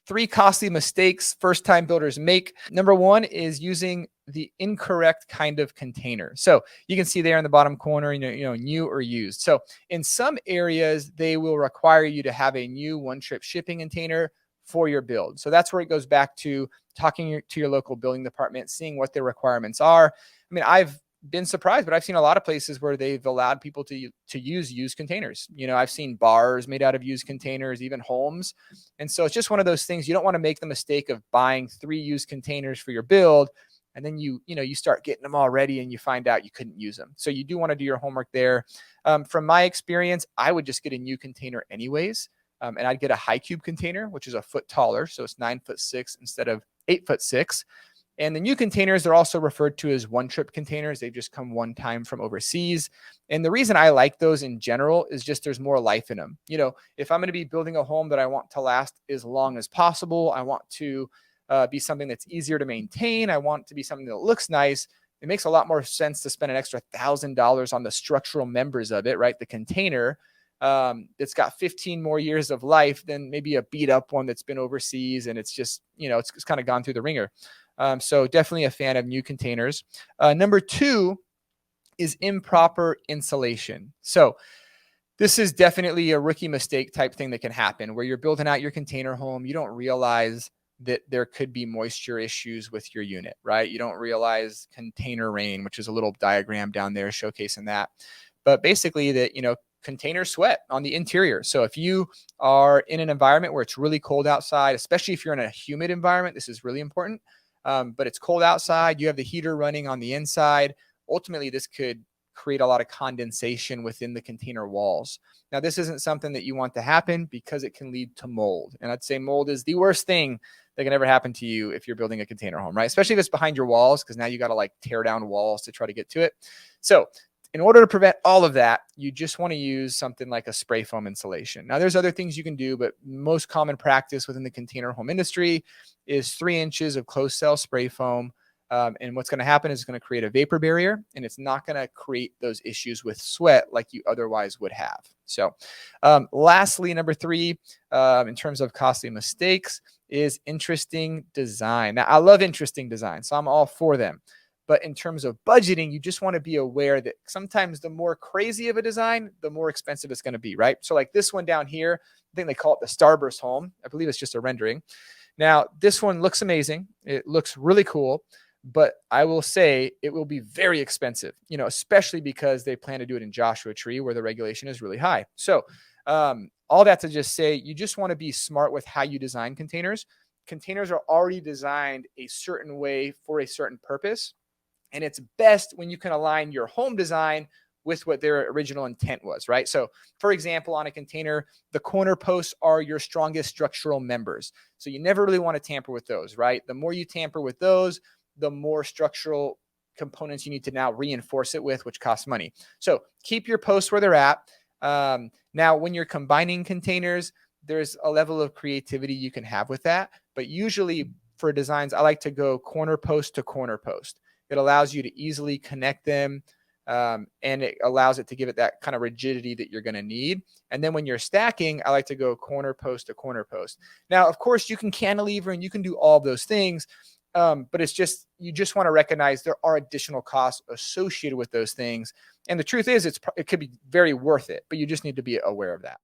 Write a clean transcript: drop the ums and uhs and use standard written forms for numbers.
3 costly mistakes first-time builders make. Number 1 is using the incorrect kind of container. So you can see there in the bottom corner, new or used. So in some areas, they will require you to have a new one-trip shipping container for your build. So that's where it goes back to talking to your local building department, seeing what their requirements are. I mean, I've been surprised, but I've seen a lot of places where they've allowed people to use used containers. I've seen bars made out of used containers, even homes. And so it's just one of those things. You don't want to make the mistake of buying 3 used containers for your build, and then you start getting them all ready and you find out you couldn't use them. So you do want to do your homework there. From my experience, I would just get a new container anyways. And I'd get a high cube container, which is a foot taller. So it's 9'6" instead of 8'6". And the new containers are also referred to as one-trip containers. They just come one time from overseas. And the reason I like those in general is just there's more life in them. If I'm going to be building a home that I want to last as long as possible, I want to be something that's easier to maintain. I want to be something that looks nice. It makes a lot more sense to spend an extra $1,000 on the structural members of it, right? The container that's got 15 more years of life than maybe a beat up one that's been overseas and it's just, it's kind of gone through the ringer. So definitely a fan of new containers. Number 2 is improper insulation. So this is definitely a rookie mistake type thing that can happen where you're building out your container home. You don't realize that there could be moisture issues with your unit, right? You don't realize container rain, which is a little diagram down there showcasing that. But basically that, container sweat on the interior. So if you are in an environment where it's really cold outside, especially if you're in a humid environment, this is really important. But it's cold outside, you have the heater running on the inside. Ultimately, this could create a lot of condensation within the container walls. Now, this isn't something that you want to happen because it can lead to mold. And I'd say mold is the worst thing that can ever happen to you if you're building a container home, right? Especially if it's behind your walls, because now you got to tear down walls to try to get to it. So in order to prevent all of that, you just want to use something like a spray foam insulation. Now, there's other things you can do, but most common practice within the container home industry is 3 inches of closed cell spray foam. And what's going to happen is it's going to create a vapor barrier, and it's not going to create those issues with sweat like you otherwise would have. So lastly, number 3, in terms of costly mistakes, is interesting design. Now, I love interesting design, so I'm all for them. But in terms of budgeting, you just want to be aware that sometimes the more crazy of a design, the more expensive it's going to be, right? So like this one down here, I think they call it the Starburst home. I believe it's just a rendering. Now, this one looks amazing. It looks really cool. But I will say it will be very expensive, especially because they plan to do it in Joshua Tree where the regulation is really high. So all that to just say, you just want to be smart with how you design containers. Containers are already designed a certain way for a certain purpose. And it's best when you can align your home design with what their original intent was, right? So for example, on a container, the corner posts are your strongest structural members. So you never really want to tamper with those, right? The more you tamper with those, the more structural components you need to now reinforce it with, which costs money. So keep your posts where they're at. Now, when you're combining containers, there's a level of creativity you can have with that. But usually for designs, I like to go corner post to corner post. It allows you to easily connect them, and it allows it to give it that kind of rigidity that you're going to need. And then when you're stacking, I like to go corner post to corner post. Now, of course, you can cantilever and you can do all of those things. But it's just, you just want to recognize there are additional costs associated with those things. And the truth is, it could be very worth it, but you just need to be aware of that.